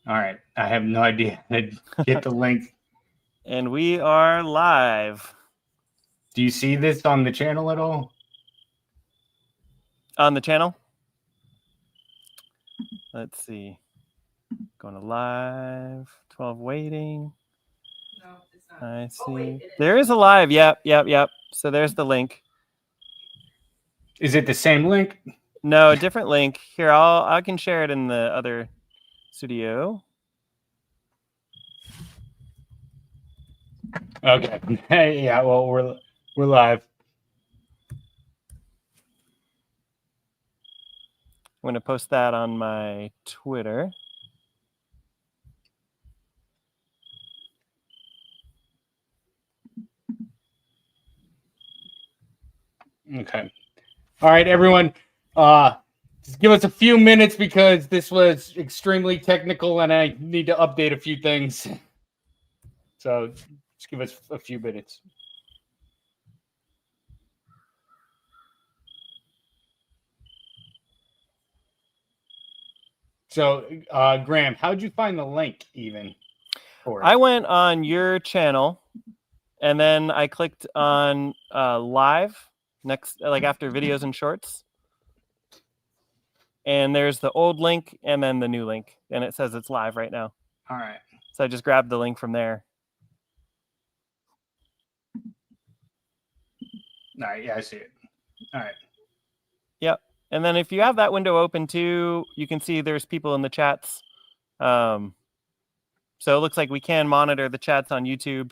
All right. I have no idea how to get the link. And we are live. Do you see this on the channel at all? On the channel? Let's see. Going to live. 12 waiting. No, it's not. I see. Oh, wait, there is a live. Yep. So there's the link. Is it the same link? No, a different link. Here, I can share it in the other studio. Okay. Yeah, well, we're live. I'm going to post that on my Twitter. Okay. All right, everyone. Just give us a few minutes because this was extremely technical and I need to update a few things. So just give us a few minutes. So, Graham, how'd you find the link even? I went on your channel and then I clicked on live next, like after videos and shorts. And there's the old link and then the new link. And it says it's live right now. All right. So I just grabbed the link from there. All right. Yeah, I see it. All right. Yep. And then if you have that window open too, you can see there's people in the chats. So it looks like we can monitor the chats on YouTube.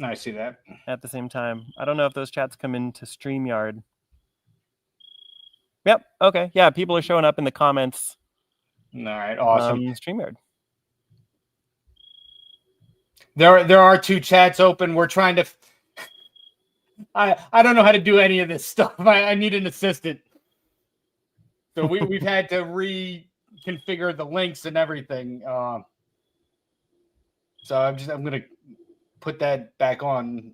I see that. At the same time. I don't know if those chats come into StreamYard. Yep. Okay. Yeah, people are showing up in the comments. All right. Awesome. StreamYard. There are two chats open. We're trying to... I don't know how to do any of this stuff. I need an assistant. So we've had to reconfigure the links and everything. So I'm gonna put that back on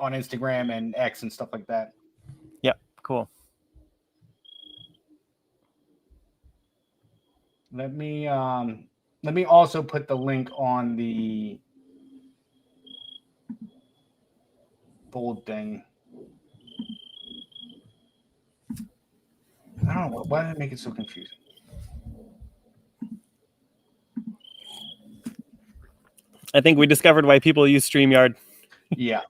Instagram and X and stuff like that. Yep, cool. Let me also put the link on the bold thing. I don't know. Why did I make it so confusing? I think we discovered why people use StreamYard. Yeah.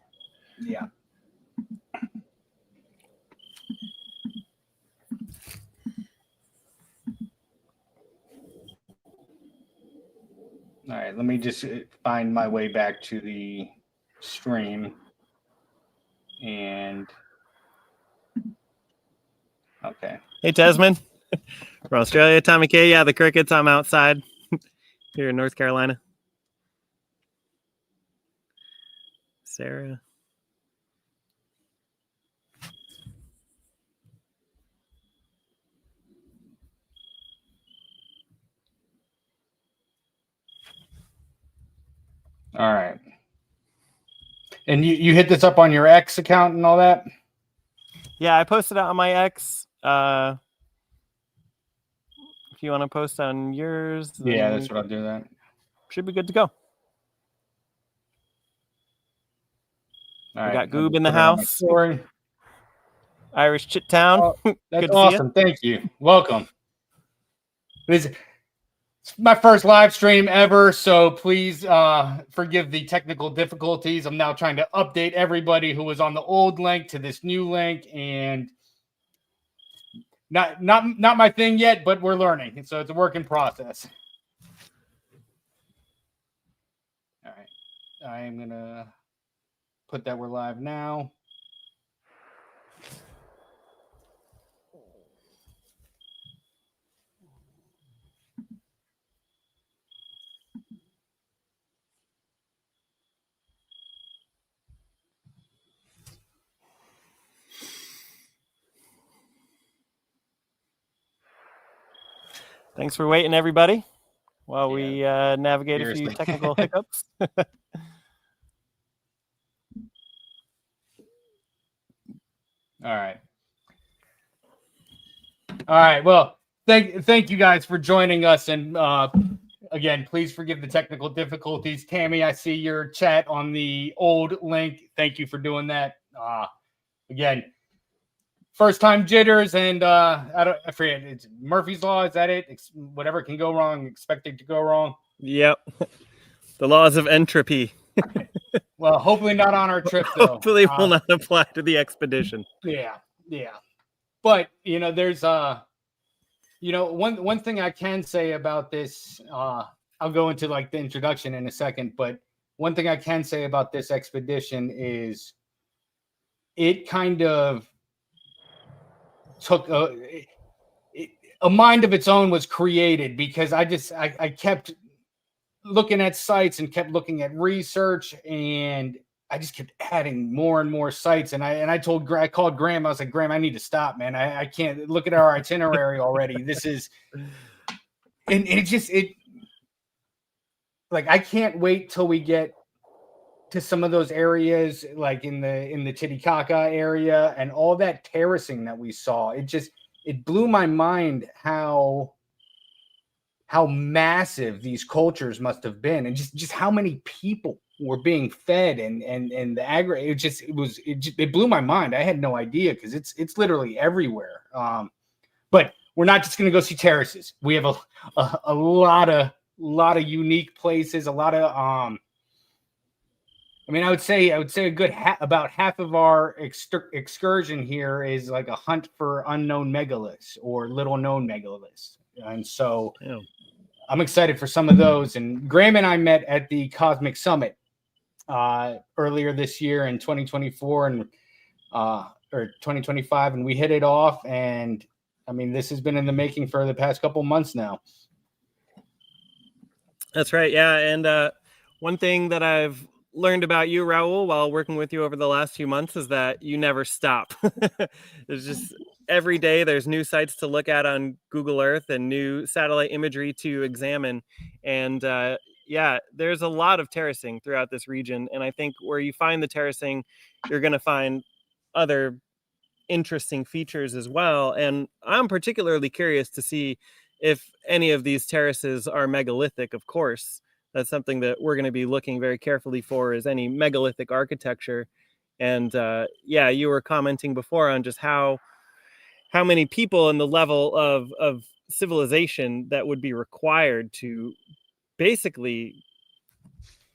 All right, let me just find my way back to the stream. And okay. Hey, Tasman. From Australia, Tommy K. Yeah, the crickets. I'm outside here in North Carolina. Sarah. All right. And you hit this up on your X account and all that? Yeah, I posted it on my X. If you want to post on yours, yeah, that's what I'll do. That should be good to go. All we got Goob in the house. Irish Chit Town. Oh, that's awesome. Thank you. Welcome. It's my first live stream ever, so please forgive the technical difficulties. I'm now trying to update everybody who was on the old link to this new link, and not my thing yet, but we're learning. So it's a work in process. All right. I am gonna put that we're live now. Thanks for waiting, everybody, while we navigate a few technical hiccups. All right. Well, thank you guys for joining us, and again, please forgive the technical difficulties. Tammy, I see your chat on the old link. Thank you for doing that. Again, first time jitters, and I forget, it's Murphy's Law. Is that it? Whatever can go wrong, expected to go wrong. Yep. The laws of entropy. Well, hopefully not on our trip, though. Hopefully will not apply to the expedition. Yeah. But, there's one thing I can say about this, I'll go into like the introduction in a second, but one thing I can say about this expedition is it kind of took a mind of its own was created, because I kept looking at sites and kept looking at research, and I just kept adding more and more sites. And I called Graham. I was like, Graham, I need to stop, man. I can't look at our itinerary already. This is, and I can't wait till we get to some of those areas, like in the Titicaca area and all that terracing that we saw. It blew my mind how massive these cultures must have been, and just how many people were being fed, and the it blew my mind. I had no idea, because it's literally everywhere. But we're not just going to go see terraces. We have a lot of unique places, a lot of I would say a good about half of our excursion here is like a hunt for unknown megaliths or little known megaliths. And so I'm excited for some of those. And Graham and I met at the Cosmic Summit earlier this year in 2024 or 2025, and we hit it off. And this has been in the making for the past couple months now. That's right. Yeah. And one thing that I've learned about you, Raul, while working with you over the last few months is that you never stop. There's just every day there's new sites to look at on Google Earth and new satellite imagery to examine. And there's a lot of terracing throughout this region. And I think where you find the terracing, you're going to find other interesting features as well. And I'm particularly curious to see if any of these terraces are megalithic, of course. That's something that we're going to be looking very carefully for, is any megalithic architecture. And you were commenting before on just how many people and the level of civilization that would be required to basically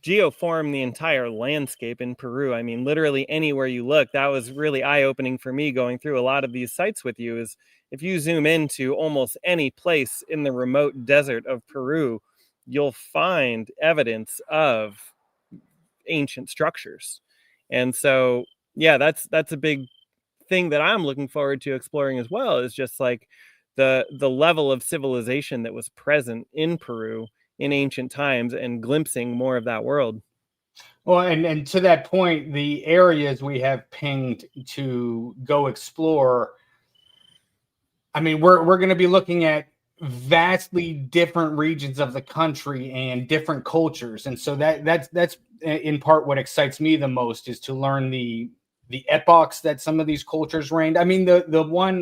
geoform the entire landscape in Peru. Literally anywhere you look. That was really eye-opening for me going through a lot of these sites with you, is if you zoom into almost any place in the remote desert of Peru, you'll find evidence of ancient structures. And so, that's a big thing that I'm looking forward to exploring as well, is just like the level of civilization that was present in Peru in ancient times, and glimpsing more of that world. Well, and to that point, the areas we have pinged to go explore, we're going to be looking at vastly different regions of the country and different cultures. And so that's in part what excites me the most, is to learn the epochs that some of these cultures reigned. The one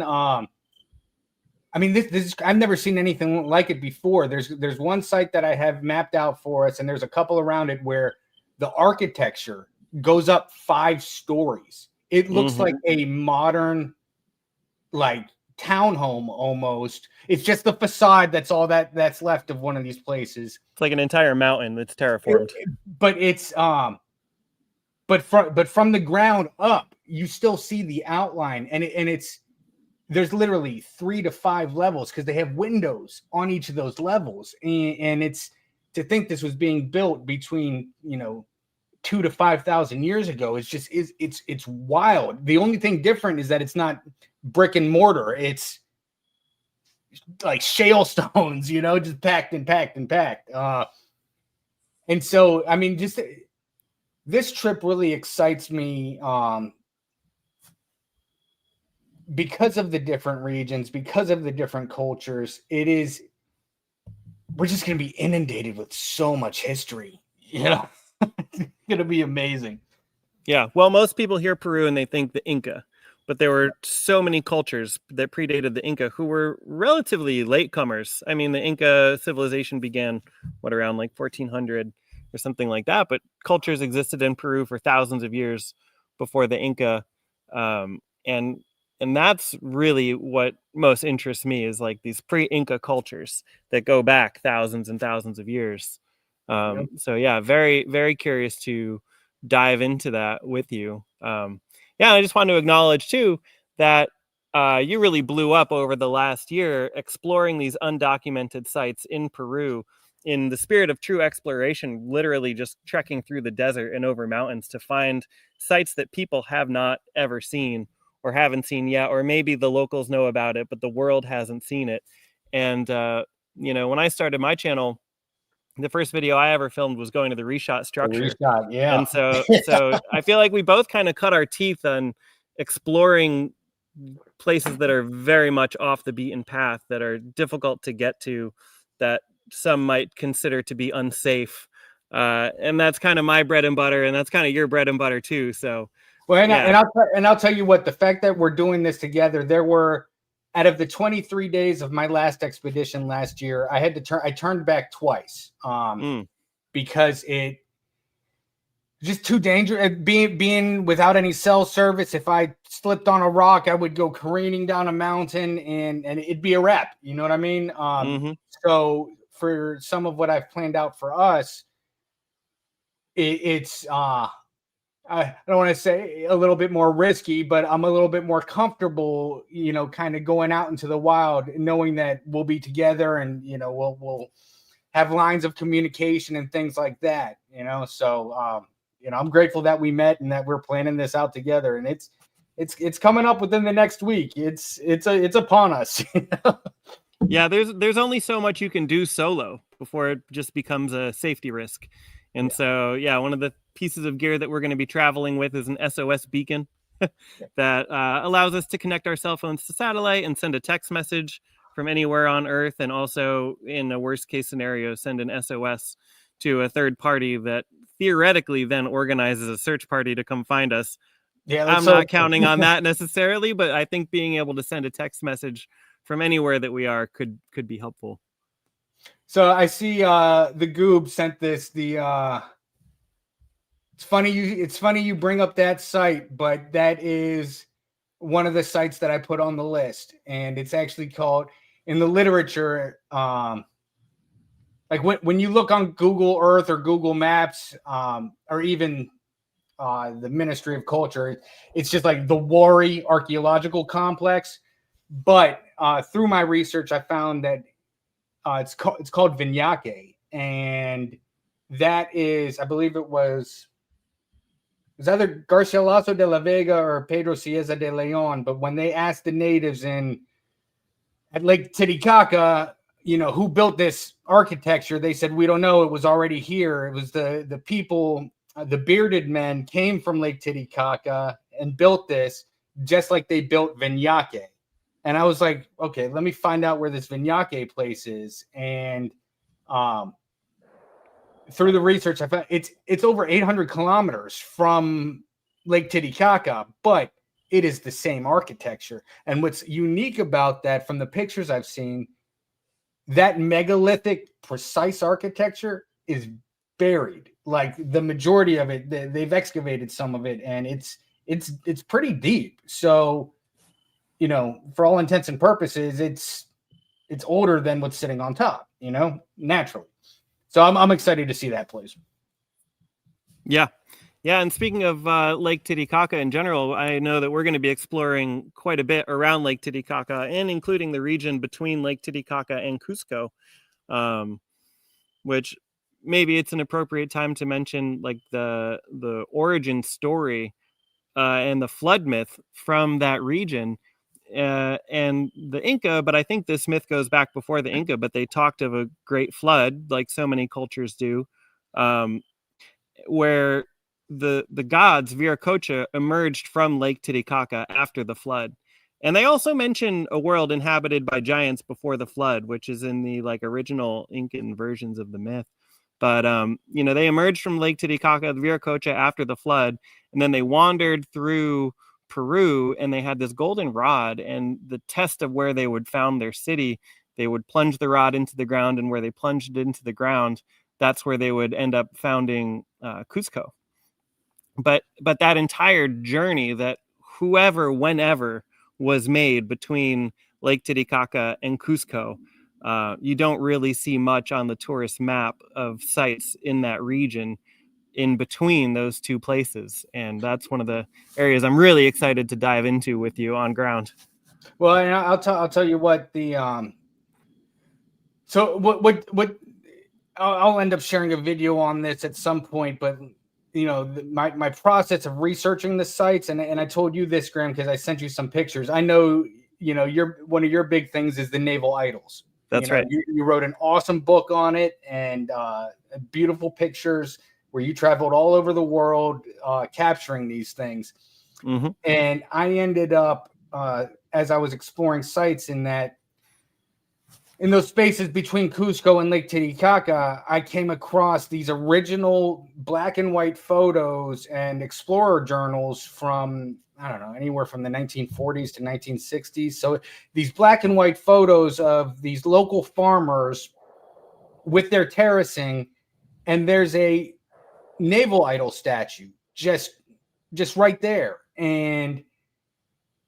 this I've never seen anything like it before. There's one site that I have mapped out for us, and there's a couple around it where the architecture goes up 5 stories. It looks like a modern, like, townhome almost. It's just the facade that's all that's left of one of these places. It's like an entire mountain that's terraformed. But it's but from the ground up, you still see the outline, and it's there's literally 3 to 5 levels, because they have windows on each of those levels, and it's to think this was being built between 2,000 to 5,000 years ago. It's wild. The only thing different is that it's not brick and mortar. It's like shale stones, just packed and packed and packed. And so, just this trip really excites me, because of the different regions, because of the different cultures. We're just going to be inundated with so much history. It's going to be amazing. Yeah. Well, most people hear Peru and they think the Inca, but there were so many cultures that predated the Inca who were relatively latecomers. I mean, the Inca civilization began, around like 1400 or something like that, but cultures existed in Peru for thousands of years before the Inca. And that's really what most interests me, is like these pre-Inca cultures that go back thousands and thousands of years. So yeah, very, very curious to dive into that with you. I just want to acknowledge too that you really blew up over the last year exploring these undocumented sites in Peru in the spirit of true exploration, literally just trekking through the desert and over mountains to find sites that people have not ever seen or haven't seen yet, or maybe the locals know about it, but the world hasn't seen it. And, when I started my channel, the first video I ever filmed was going to the reshot structure. Yeah. And so I feel like we both kind of cut our teeth on exploring places that are very much off the beaten path, that are difficult to get to, that some might consider to be unsafe. And that's kind of my bread and butter, and that's kind of your bread and butter too. So, well, and I'll tell you what, the fact that we're doing this together, there were, out of the 23 days of my last expedition last year, I turned back twice because it just too dangerous. Being without any cell service, if I slipped on a rock, I would go careening down a mountain and it'd be a wrap. You know what I mean? So for some of what I've planned out for us, it's I don't want to say a little bit more risky, but I'm a little bit more comfortable, kind of going out into the wild, knowing that we'll be together and, we'll have lines of communication and things like that, So, I'm grateful that we met and that we're planning this out together, and it's coming up within the next week. It's upon us. Yeah, there's only so much you can do solo before it just becomes a safety risk. And so, one of the pieces of gear that we're going to be traveling with is an SOS beacon that allows us to connect our cell phones to satellite and send a text message from anywhere on Earth. And also, in a worst case scenario, send an SOS to a third party that theoretically then organizes a search party to come find us. Yeah, I'm not counting on that necessarily, but I think being able to send a text message from anywhere that we are could be helpful. So I see the Goob sent this. It's funny you bring up that site, but that is one of the sites that I put on the list, and it's actually called, in the literature, like when you look on Google Earth or Google Maps, or even the Ministry of Culture, it's just like the Wari Archaeological Complex. But through my research, I found that it's called Viñaque, and that is, I believe it was either Garcilaso de la Vega or Pedro Cieza de Leon. But when they asked the natives at Lake Titicaca, who built this architecture, they said, we don't know. It was already here. It was the people, the bearded men came from Lake Titicaca and built this, just like they built Viñaque. And I was like, okay, let me find out where this Viñaque place is. And through the research, I found it's over 800 kilometers from Lake Titicaca, but it is the same architecture. And what's unique about that, from the pictures I've seen, that megalithic precise architecture is buried. Like the majority of it, they've excavated some of it, and it's pretty deep. So, for all intents and purposes, it's older than what's sitting on top, naturally. So I'm excited to see that place. Yeah. And speaking of Lake Titicaca in general, I know that we're going to be exploring quite a bit around Lake Titicaca, and including the region between Lake Titicaca and Cusco, which maybe it's an appropriate time to mention, like the origin story and the flood myth from that region. And the Inca, but I think this myth goes back before the Inca, but they talked of a great flood, like so many cultures do, where the gods, Viracocha, emerged from Lake Titicaca after the flood. And they also mention a world inhabited by giants before the flood, which is in the original Incan versions of the myth. But, they emerged from Lake Titicaca, the Viracocha, after the flood, and then they wandered through Peru, and they had this golden rod, and the test of where they would found their city, they would plunge the rod into the ground, and where they plunged it into the ground, that's where they would end up founding Cusco. But that entire journey that whenever was made between Lake Titicaca and Cusco, you don't really see much on the tourist map of sites in that region in between those two places. And that's one of the areas I'm really excited to dive into with you on ground. Well, and I'll tell you what so what I'll end up sharing a video on this at some point, but my process of researching the sites, and I told you this, Graham, because I sent you some pictures. I know, one of your big things is the naval idols. That's right. You wrote an awesome book on it, and beautiful pictures where you traveled all over the world capturing these things. Mm-hmm. And I ended up, as I was exploring sites in those spaces between Cusco and Lake Titicaca, I came across these original black and white photos and explorer journals from, I don't know, anywhere from the 1940s to 1960s. So these black and white photos of these local farmers with their terracing, and there's a naval idol statue just right there. And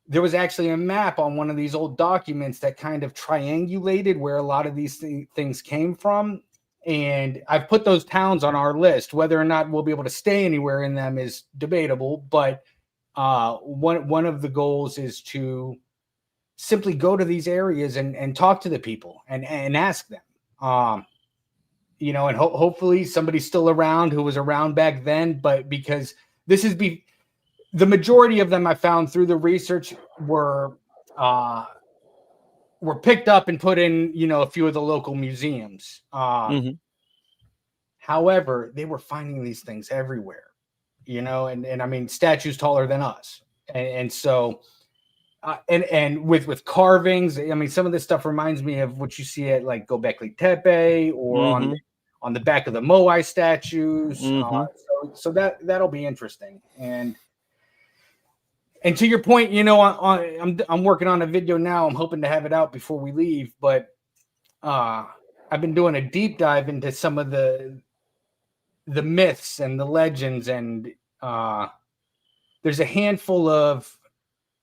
there was actually a map on one of these old documents that kind of triangulated where a lot of these things came from. And I've put those towns on our list. Whether or not we'll be able to stay anywhere in them is debatable. But one of the goals is to simply go to these areas and talk to the people and ask them. And hopefully somebody's still around who was around back then. But because this is the majority of them I found through the research were picked up and put in, a few of the local museums. Mm-hmm. However, they were finding these things everywhere, and I mean, statues taller than us. And so, and with carvings, I mean, some of this stuff reminds me of what you see at like Göbekli Tepe or Mm-hmm. on the back of the Moai statues. Mm-hmm. So that'll be interesting. And to your point, I'm working on a video now. I'm hoping to have it out before we leave. But I've been doing a deep dive into some of the myths and the legends, and there's a handful of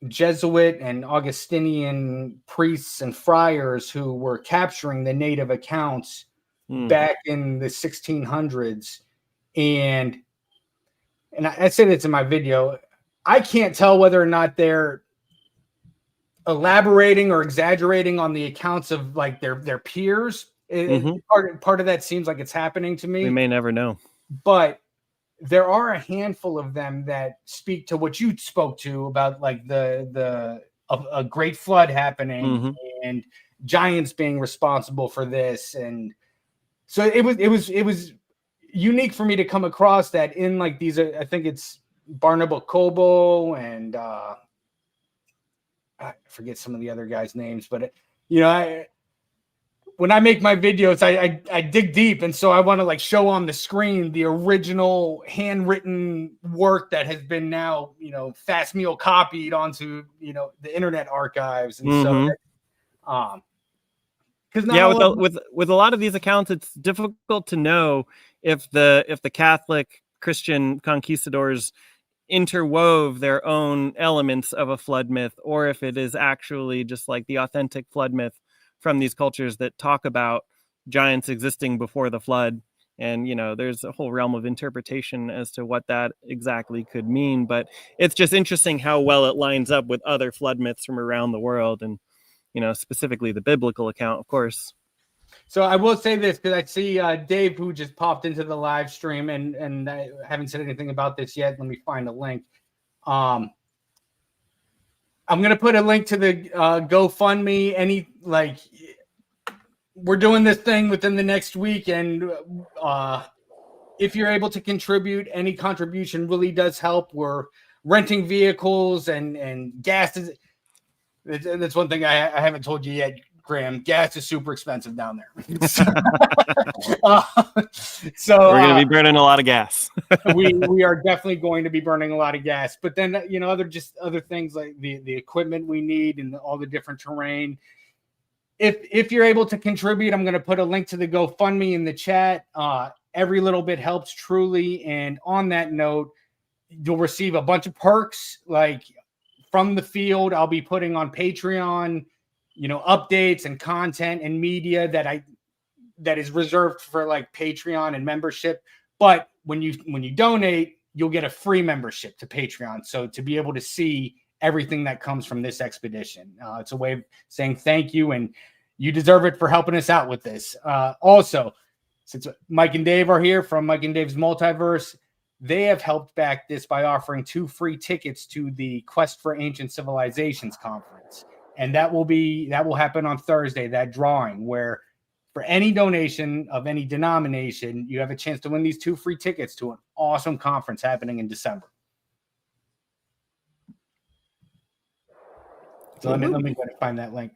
Jesuit and Augustinian priests and friars who were capturing the native accounts back in the 1600s, and I said it's in my video. I can't tell whether or not they're elaborating or exaggerating on the accounts of like their peers. Part of that seems like it's happening to me. We may never know. But there are a handful of them that speak to what you spoke to about like a great flood happening and giants being responsible for this. And so it was unique for me to come across that in like these, I think it's Barnaba Kobo and I forget some of the other guys' names, but when I make my videos, I dig deep, and so I want to like show on the screen the original handwritten work that has been now fast meal copied onto the internet archives, and so because with a lot of these accounts, it's difficult to know if the Catholic Christian conquistadors interwove their own elements of a flood myth, or if it is actually just like the authentic flood myth from these cultures that talk about giants existing before the flood. And there's a whole realm of interpretation as to what that exactly could mean, but it's just interesting how well it lines up with other flood myths from around the world, and specifically the biblical account, of course. So I will say this, because I see Dave, who just popped into the live stream, and I haven't said anything about this yet. Let me find a link. I'm going to put a link to the GoFundMe. We're doing this thing within the next week, and if you're able to contribute, any contribution really does help. We're renting vehicles and gas. That's one thing I haven't told you yet. Graham, gas is super expensive down there. So we're going to be burning a lot of gas. we are definitely going to be burning a lot of gas. But then, other things like the equipment we need and all the different terrain. If you're able to contribute, I'm going to put a link to the GoFundMe in the chat. Every little bit helps truly. And on that note, you'll receive a bunch of perks like from the field. I'll be putting on Patreon, updates and content and media that is reserved for like Patreon and membership. But when you donate, you'll get a free membership to Patreon. So to be able to see everything that comes from this expedition, it's a way of saying thank you, and you deserve it for helping us out with this. Also, since Mike and Dave are here from Mike and Dave's Multiverse, they have helped back this by offering 2 free tickets to the Quest for Ancient Civilizations conference. And that will happen on Thursday, that drawing where for any donation of any denomination, you have a chance to win these 2 free tickets to an awesome conference happening in December. So let me go ahead and find that link.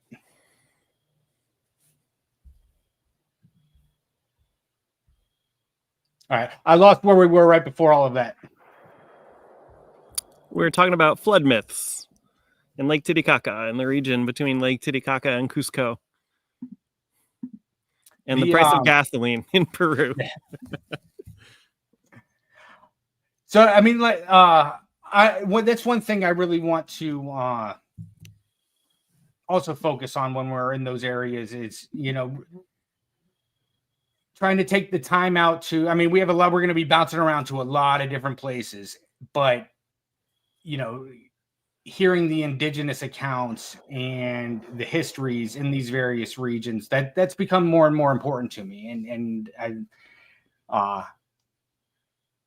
All right. I lost where we were right before all of that. We're talking about flood myths in Lake Titicaca, in the region between Lake Titicaca and Cusco. And the price of gasoline in Peru. So, I mean, that's one thing I really want to also focus on when we're in those areas is, trying to take the time out to, we have we're going to be bouncing around to a lot of different places, but, hearing the indigenous accounts and the histories in these various regions, that's become more and more important to me. And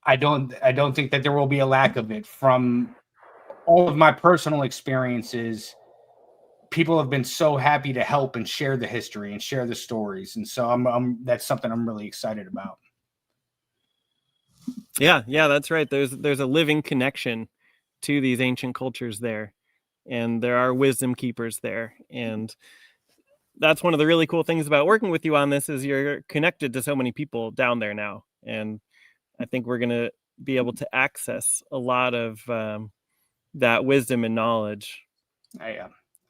I don't think that there will be a lack of it. From all of my personal experiences, people have been so happy to help and share the history and share the stories. And so that's something I'm really excited about. Yeah, that's right. There's a living connection to these ancient cultures there, and there are wisdom keepers there. And that's one of the really cool things about working with you on this is you're connected to so many people down there now. And I think we're going to be able to access a lot of that wisdom and knowledge,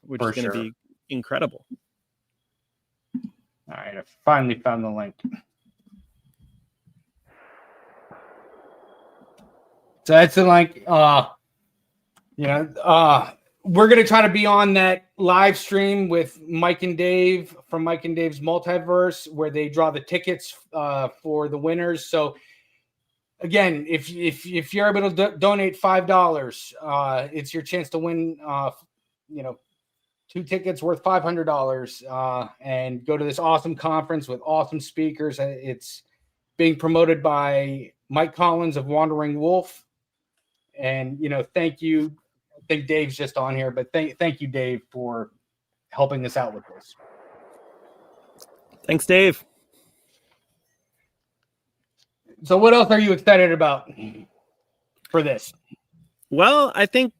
which is going to be incredible. All right, I finally found the link. So that's the link. We're going to try to be on that live stream with Mike and Dave from Mike and Dave's Multiverse, where they draw the tickets for the winners. So again, if you're able to donate $5, it's your chance to win, 2 tickets worth $500 and go to this awesome conference with awesome speakers. It's being promoted by Mike Collins of Wandering Wolf. And, thank you. I think Dave's just on here, but thank you, Dave, for helping us out with this. Thanks, Dave. So what else are you excited about for this? Well, I don't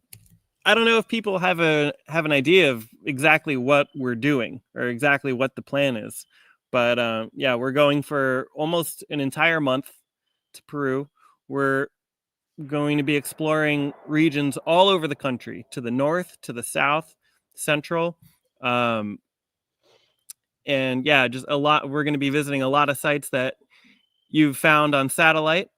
know if people have an idea of exactly what we're doing or exactly what the plan is, but we're going for almost an entire month to Peru. We're going to be exploring regions all over the country, to the north, to the south, central, and just a lot. We're going to be visiting a lot of sites that you've found on satellite,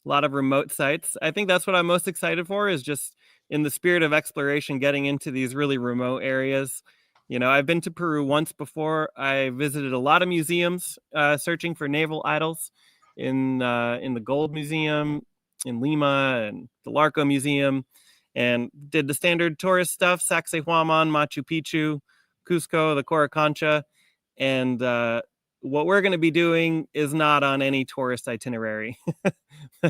a lot of remote sites. I think that's what I'm most excited for, is just in the spirit of exploration, getting into these really remote areas. I've been to Peru once before. I visited a lot of museums, searching for naval idols in the Gold Museum in Lima and the Larco Museum, and did the standard tourist stuff, Sacsayhuaman, Machu Picchu, Cusco, the Coricancha. And what we're going to be doing is not on any tourist itinerary.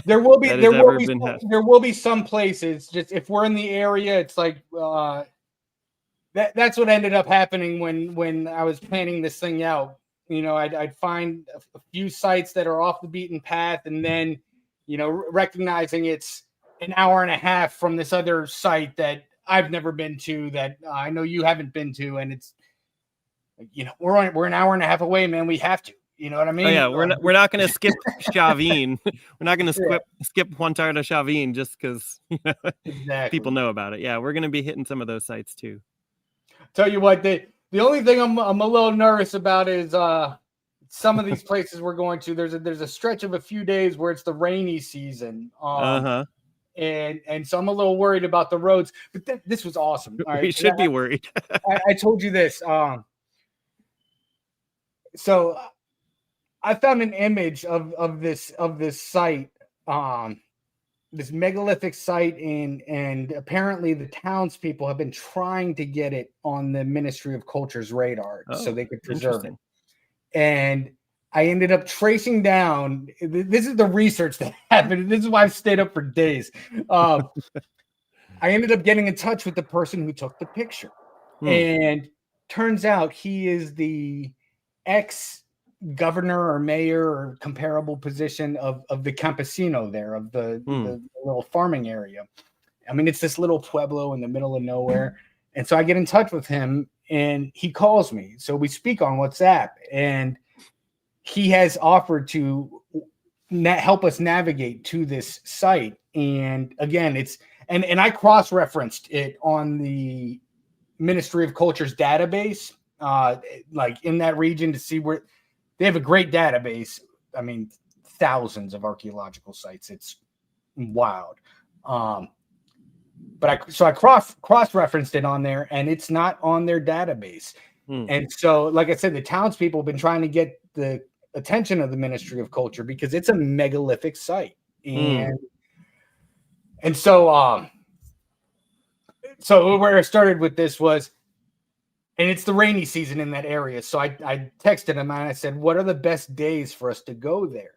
There will be some places. Just if we're in the area, it's like that's what ended up happening when I was planning this thing out. I'd find a few sites that are off the beaten path, and then recognizing it's an hour and a half from this other site that I've never been to, that I know you haven't been to, and it's we're an hour and a half away, man. We have to. You know what I mean? Oh yeah, we're not going to skip Chavin. We're not going to skip Huantar to Chavin just because Exactly. people know about it. Yeah, we're going to be hitting some of those sites too. Tell you what, the only thing I'm a little nervous about is some of these places we're going to. There's a stretch of a few days where it's the rainy season. And so I'm a little worried about the roads. But this was awesome. All right, we should be worried. I told you this. So I found an image of this site, this megalithic site, and apparently the townspeople have been trying to get it on the Ministry of Culture's radar so they could preserve it. And I ended up tracing down. This is the research that happened. This is why I've stayed up for days. I ended up getting in touch with the person who took the picture, and turns out he is the ex-governor or mayor or comparable position of the campesino there, of the little farming area. I mean, it's this little pueblo in the middle of nowhere. And so I get in touch with him and he calls me. So we speak on WhatsApp, and he has offered to help us navigate to this site. And again, and I cross-referenced it on the Ministry of Culture's database, like in that region, to see where they have a great database. I mean, thousands of archaeological sites. It's wild. But I cross-referenced it on there, and it's not on their database. And so, like I said, the townspeople have been trying to get the attention of the Ministry of Culture because it's a megalithic site. And so where I started with this was, and it's the rainy season in that area. So I texted him and I said, what are the best days for us to go there?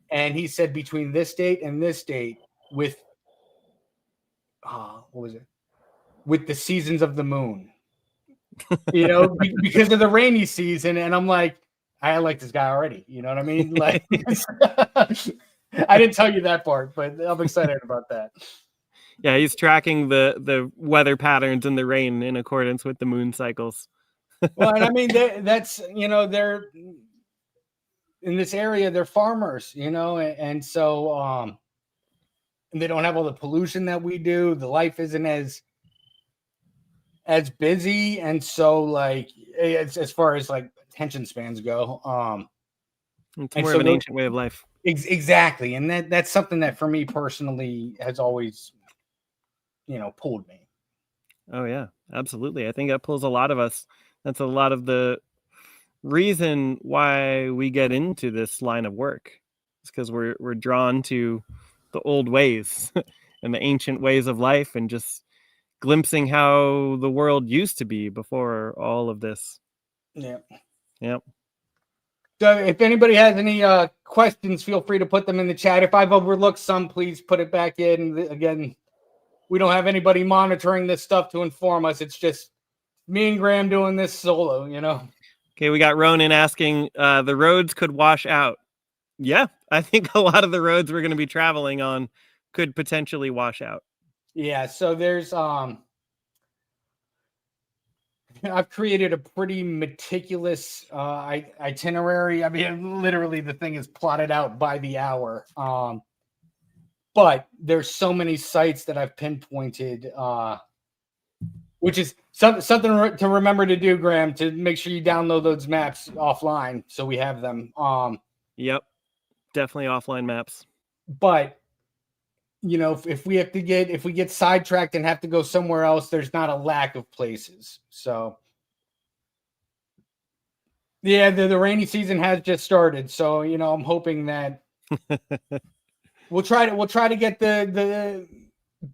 And he said between this date and this date with, what was it? With the seasons of the moon, because of the rainy season. And I'm like, I like this guy already. You know what I mean? Like, I didn't tell you that part, but I'm excited about that. Yeah, he's tracking the weather patterns and the rain in accordance with the moon cycles. Well, and I mean, that's, they're in this area, they're farmers, and so and they don't have all the pollution that we do. The life isn't as busy, and so like it's, as far as like attention spans go, it's more of an ancient way of life. Exactly, and that's something that for me personally has always pulled me. Oh yeah, absolutely. I think that pulls a lot of us. That's a lot of the reason why we get into this line of work. It's because we're drawn to the old ways and the ancient ways of life, and just glimpsing how the world used to be before all of this. Yeah. So if anybody has any questions, feel free to put them in the chat. If I've overlooked some, please put it back in. Again, we don't have anybody monitoring this stuff to inform us. It's just me and Graham doing this solo, Okay, we got Ronan asking, the roads could wash out. Yeah, I think a lot of the roads we're going to be traveling on could potentially wash out. Yeah, so there's I've created a pretty meticulous itinerary. I mean, literally the thing is plotted out by the hour. But there's so many sites that I've pinpointed, which is something to remember to do, Graham, to make sure you download those maps offline so we have them. Yep, definitely offline maps. But if we get sidetracked and have to go somewhere else, there's not a lack of places. So yeah, the rainy season has just started. So I'm hoping that we'll try to get the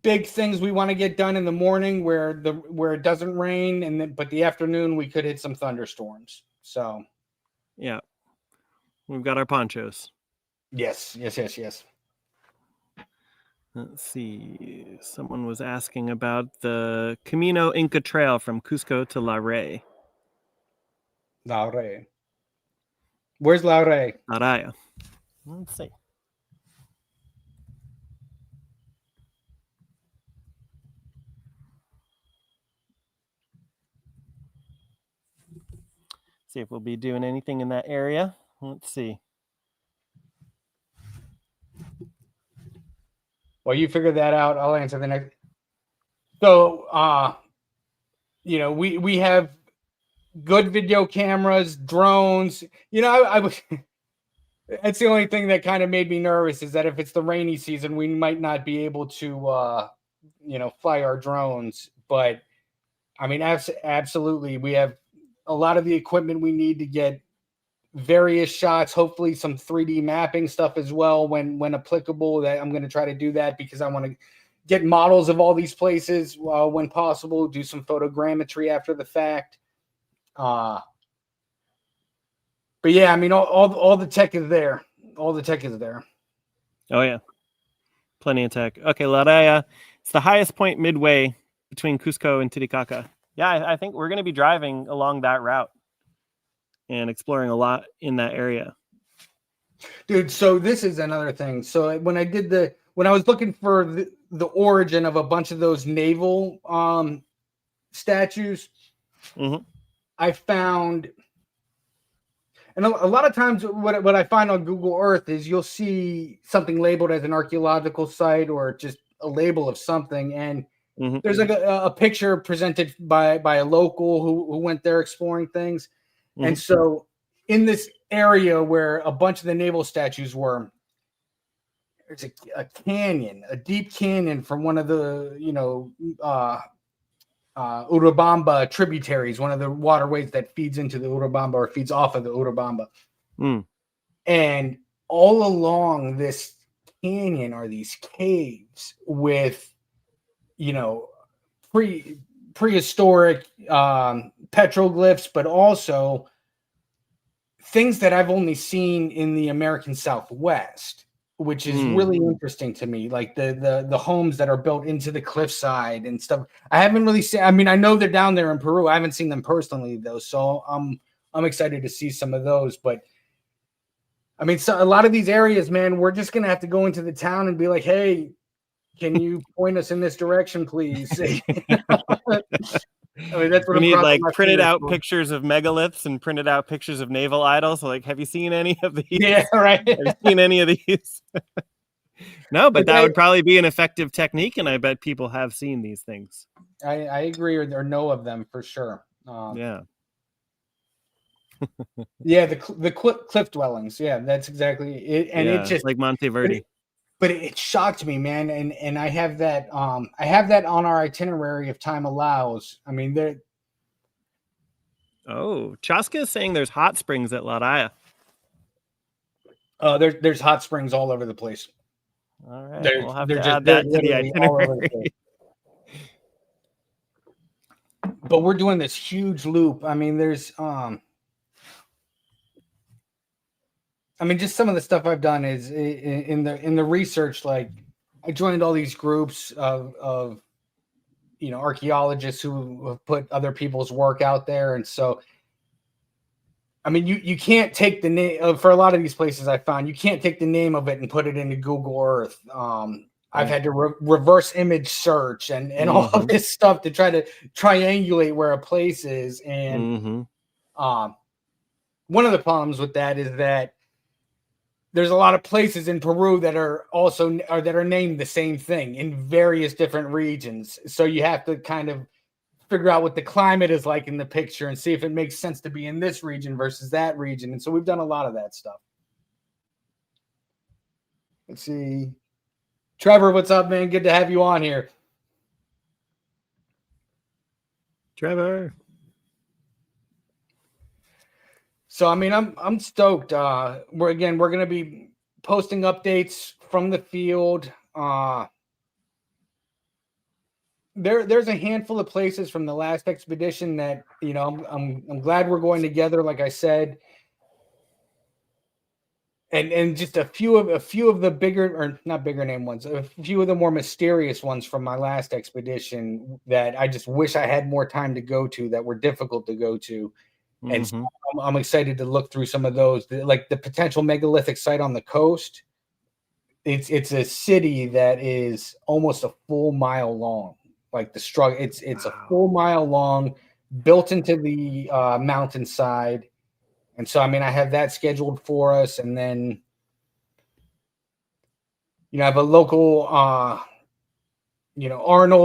big things we want to get done in the morning where it doesn't rain, but the afternoon we could hit some thunderstorms. So yeah, we've got our ponchos. Yes. Let's see. Someone was asking about the Camino Inca Trail from Cusco to La Rey. La Rey. Where's La Rey? Araya. Let's see. See if we'll be doing anything in that area. Let's see. Well, you figure that out. I'll answer the next. So, we have good video cameras, drones. I was. That's the only thing that kind of made me nervous is that if it's the rainy season, we might not be able to, fly our drones. But I mean, absolutely, we have a lot of the equipment we need to get various shots. Hopefully, some 3D mapping stuff as well when applicable. That I'm going to try to do that because I want to get models of all these places when possible. Do some photogrammetry after the fact. But yeah, I mean, all the tech is there. All the tech is there. Oh, yeah. Plenty of tech. Okay, Laraya, it's the highest point midway between Cusco and Titicaca. Yeah, I think we're going to be driving along that route and exploring a lot in that area. Dude, so this is another thing. So when I was looking for the origin of a bunch of those naval statues, I found... And a lot of times what I find on Google Earth is you'll see something labeled as an archaeological site or just a label of something. And there's like a picture presented by a local who went there exploring things. And so in this area where a bunch of the naval statues were, there's a canyon, a deep canyon from one of the, Urubamba tributaries, one of the waterways that feeds into the Urubamba or feeds off of the Urubamba. And all along this canyon are these caves with, prehistoric petroglyphs, but also things that I've only seen in the American Southwest, which is really interesting to me, like the homes that are built into the cliffside and stuff. I haven't really seen. I mean, I know they're down there in Peru. I haven't seen them personally though, so I'm excited to see some of those. But I mean, so a lot of these areas, man, we're just gonna have to go into the town and be like, "Hey, can you point us in this direction, please?" I mean, that's what we I'm need, like printed out for. pictures of megaliths and printed out pictures of naval idols. Like, have you seen any of these? Yeah, right. Have you seen any of these? No, but that would probably be an effective technique, and I bet people have seen these things. I agree, or know of them for sure. Yeah. Yeah, the cliff dwellings. Yeah, that's exactly it. And yeah, it just like Monteverde. But it shocked me, man. And I have that on our itinerary if time allows. I mean, there. Oh, Chaska is saying there's hot springs at Laraya. There's hot springs all over the place. All right, we'll have to add that to the itinerary. But we're doing this huge loop. I mean, there's just some of the stuff I've done is in the research. Like, I joined all these groups of archaeologists who have put other people's work out there, and so I mean, you can't take the name for a lot of these places. I found you can't take the name of it and put it into Google Earth. I've had to reverse image search and all of this stuff to try to triangulate where a place is, and one of the problems with that is that there's a lot of places in Peru that are named the same thing in various different regions. So you have to kind of figure out what the climate is like in the picture and see if it makes sense to be in this region versus that region. And so we've done a lot of that stuff. Let's see. Trevor, what's up, man? Good to have you on here. Trevor. So, I mean, I'm stoked. We're going to be posting updates from the field. There's a handful of places from the last expedition that, I'm glad we're going together, like I said. And just a few of the bigger, or not bigger name ones, a few of the more mysterious ones from my last expedition that I just wish I had more time to go to, that were difficult to go to. And so I'm excited to look through some of those, like the potential megalithic site on the coast. It's a city that is almost a full mile long. Like the struggle, it's a full mile long, built into the mountainside. And so, I mean, I have that scheduled for us. And then, I have a local, Arnold,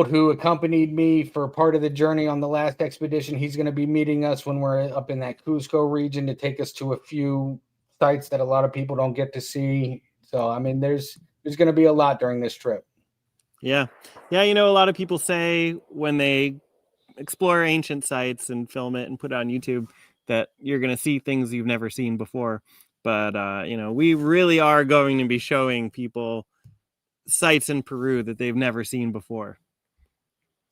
who accompanied me for part of the journey on the last expedition. He's going to be meeting us when we're up in that Cusco region to take us to a few sites that a lot of people don't get to see. So, I mean, there's going to be a lot during this trip. Yeah. Yeah. A lot of people say when they explore ancient sites and film it and put it on YouTube that you're going to see things you've never seen before. But, we really are going to be showing people sites in Peru that they've never seen before.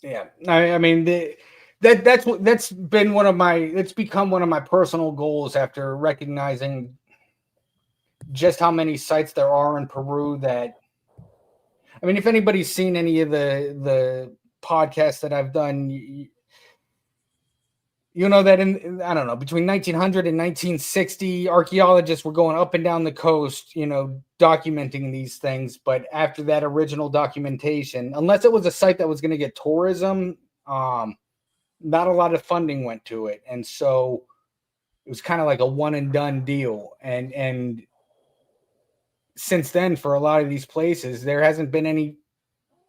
Yeah. I mean, that's become one of my personal goals after recognizing just how many sites there are in Peru. That, I mean, if anybody's seen any of the podcasts that I've done, that I don't know, between 1900 and 1960, archaeologists were going up and down the coast, documenting these things. But after that original documentation, unless it was a site that was going to get tourism, not a lot of funding went to it. And so it was kind of like a one and done deal. And since then, for a lot of these places, there hasn't been any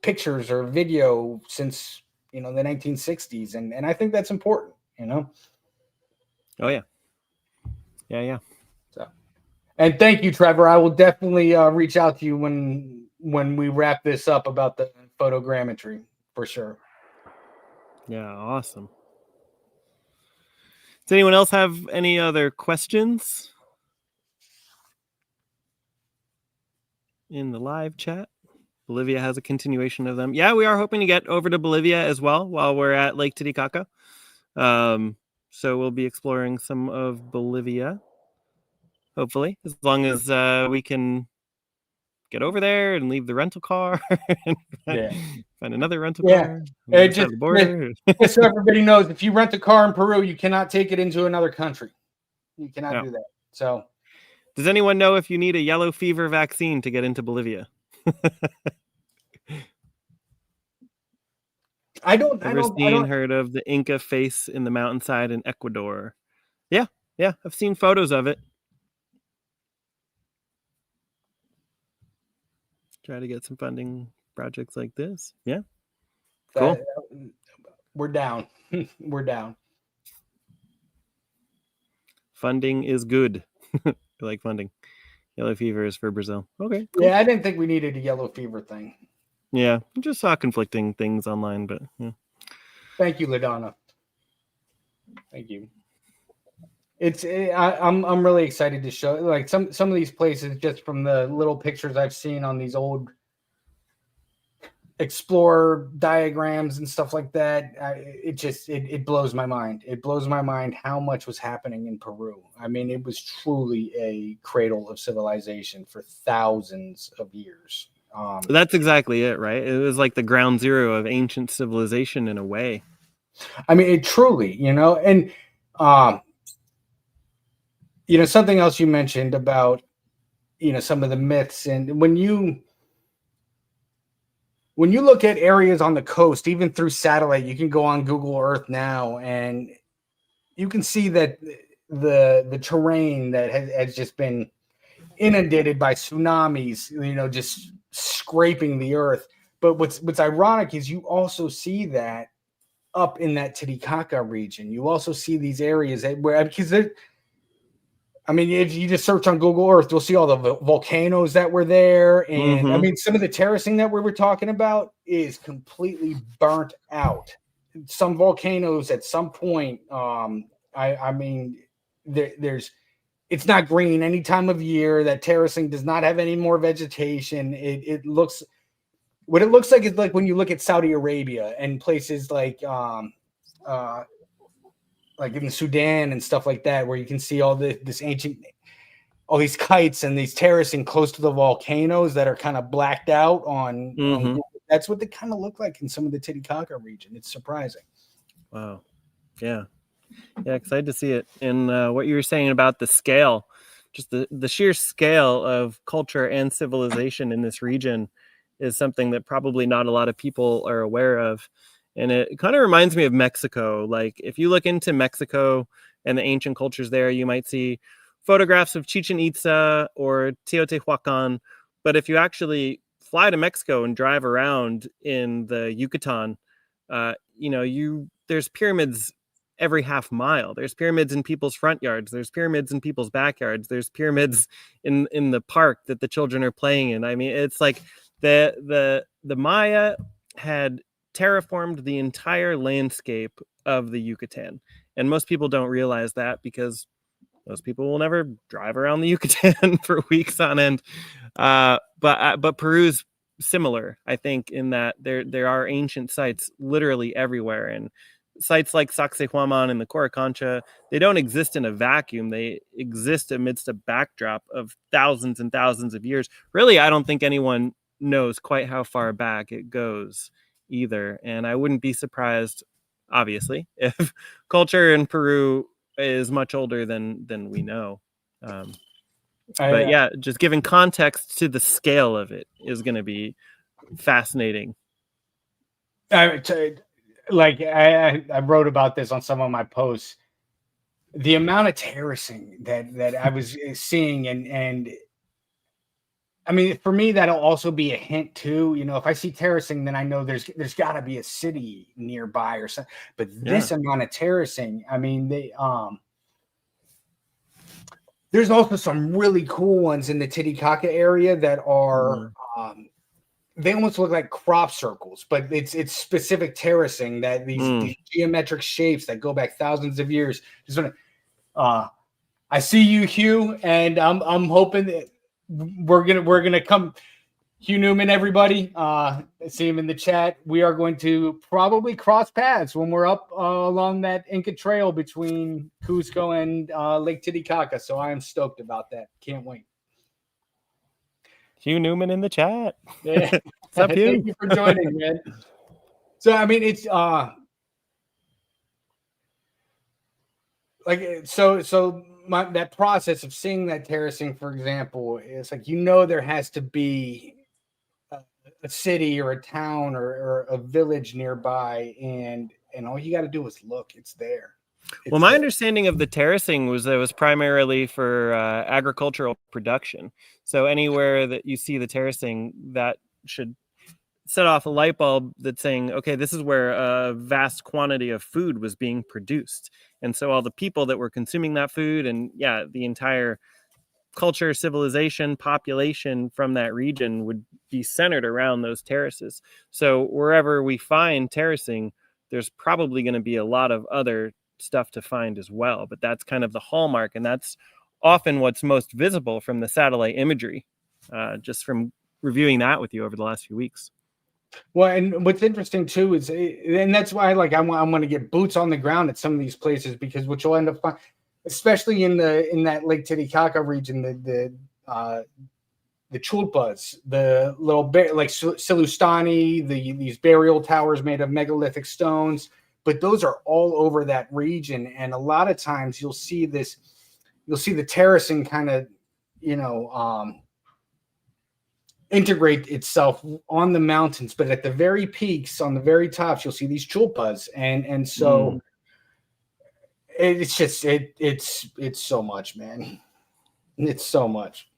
pictures or video since, the 1960s. And I think that's important. Oh yeah. Yeah. So, and thank you, Trevor. I will definitely reach out to you when we wrap this up about the photogrammetry, for sure. Yeah. Awesome. Does anyone else have any other questions in the live chat? Bolivia has a continuation of them. Yeah, we are hoping to get over to Bolivia as well while we're at Lake Titicaca. So we'll be exploring some of Bolivia, hopefully, as long as we can get over there and leave the rental car and find another rental car. Just the border. Just so everybody knows, if you rent a car in Peru, you cannot take it into another country. You cannot do that. So, does anyone know if you need a yellow fever vaccine to get into Bolivia? Heard of the Inca face in the mountainside in Ecuador? Yeah, I've seen photos of it. Try to get some funding projects like this. Yeah, cool. We're down. We're down. Funding is good. I like funding. Yellow fever is for Brazil. Okay. Cool. Yeah, I didn't think we needed a yellow fever thing. Yeah, I just saw conflicting things online, but yeah. Thank you, LaDonna. Thank you. I'm really excited to show, like, some of these places, just from the little pictures I've seen on these old Explorer diagrams and stuff like that. It blows my mind. It blows my mind how much was happening in Peru. I mean, it was truly a cradle of civilization for thousands of years. That's exactly it, right? It was like the ground zero of ancient civilization in a way. I mean, it truly, and something else you mentioned about, some of the myths, and when you look at areas on the coast, even through satellite, you can go on Google Earth now, and you can see that the terrain that has just been inundated by tsunamis, just scraping the earth. But what's ironic is you also see that up in that Titicaca region. You also see these areas because I mean, if you just search on Google Earth, you'll see all the volcanoes that were there. And I mean, some of the terracing that we were talking about is completely burnt out. Some volcanoes at some point, I mean, it's not green any time of year. That terracing does not have any more vegetation. What it looks like is like when you look at Saudi Arabia and places like in the Sudan and stuff like that, where you can see all these kites and these terracing close to the volcanoes that are kind of blacked out on that's what they kind of look like in some of the Titicaca region. It's surprising. Wow. Yeah, excited to see it. And what you were saying about the scale, just the sheer scale of culture and civilization in this region is something that probably not a lot of people are aware of. And it kind of reminds me of Mexico. Like, if you look into Mexico, and the ancient cultures there. You might see photographs of Chichen Itza or Teotihuacan, but if you actually fly to Mexico and drive around in the Yucatan, there's pyramids every half mile. There's pyramids in people's front yards. There's pyramids in people's backyards. There's pyramids in the park that the children are playing in. I mean, it's like the Maya had terraformed the entire landscape of the Yucatan, and most people don't realize that because most people will never drive around the Yucatan for weeks on end. But Peru's similar, I think, in that there are ancient sites literally everywhere, and sites like Sacsayhuaman and the Coricancha, they don't exist in a vacuum. They exist amidst a backdrop of thousands and thousands of years. Really, I don't think anyone knows quite how far back it goes either. And I wouldn't be surprised, obviously, if culture in Peru is much older than we know. But yeah, just giving context to the scale of it is going to be fascinating. I wrote about this on some of my posts. The amount of terracing that I was seeing, and I mean, for me, that'll also be a hint too. If I see terracing, then I know there's got to be a city nearby or something. But this amount of terracing, I mean, there's also some really cool ones in the Titicaca area that are. They almost look like crop circles, but it's specific terracing that these geometric shapes that go back thousands of years. I see you, Hugh, and I'm hoping that we're gonna come. Hugh Newman, everybody, I see him in the chat. We are going to probably cross paths when we're up along that Inca Trail between Cusco and Lake Titicaca. So I am stoked about that. Can't wait. Hugh Newman in the chat. Yeah. What's up, Hugh? Thank you for joining, man. So I mean, it's that process of seeing that terracing, for example, it's like there has to be a city or a town or a village nearby, and all you got to do is look. It's there. Well, my understanding of the terracing was that it was primarily for agricultural production. So anywhere that you see the terracing, that should set off a light bulb that's saying, okay, this is where a vast quantity of food was being produced. And so all the people that were consuming that food and the entire culture, civilization, population from that region would be centered around those terraces. So wherever we find terracing, there's probably going to be a lot of other stuff to find as well, but that's kind of the hallmark, and that's often what's most visible from the satellite imagery, just from reviewing that with you over the last few weeks. Well, and what's interesting too is, and that's why I want to get boots on the ground at some of these places, because what you'll end up finding, especially in that Lake Titicaca region, the chulpas, the little like Silustani, these burial towers made of megalithic stones. But those are all over that region, and a lot of times you'll see the terracing kind of, integrate itself on the mountains, but at the very peaks, on the very tops, you'll see these chulpas, and so it's just it's so much, man. It's so much.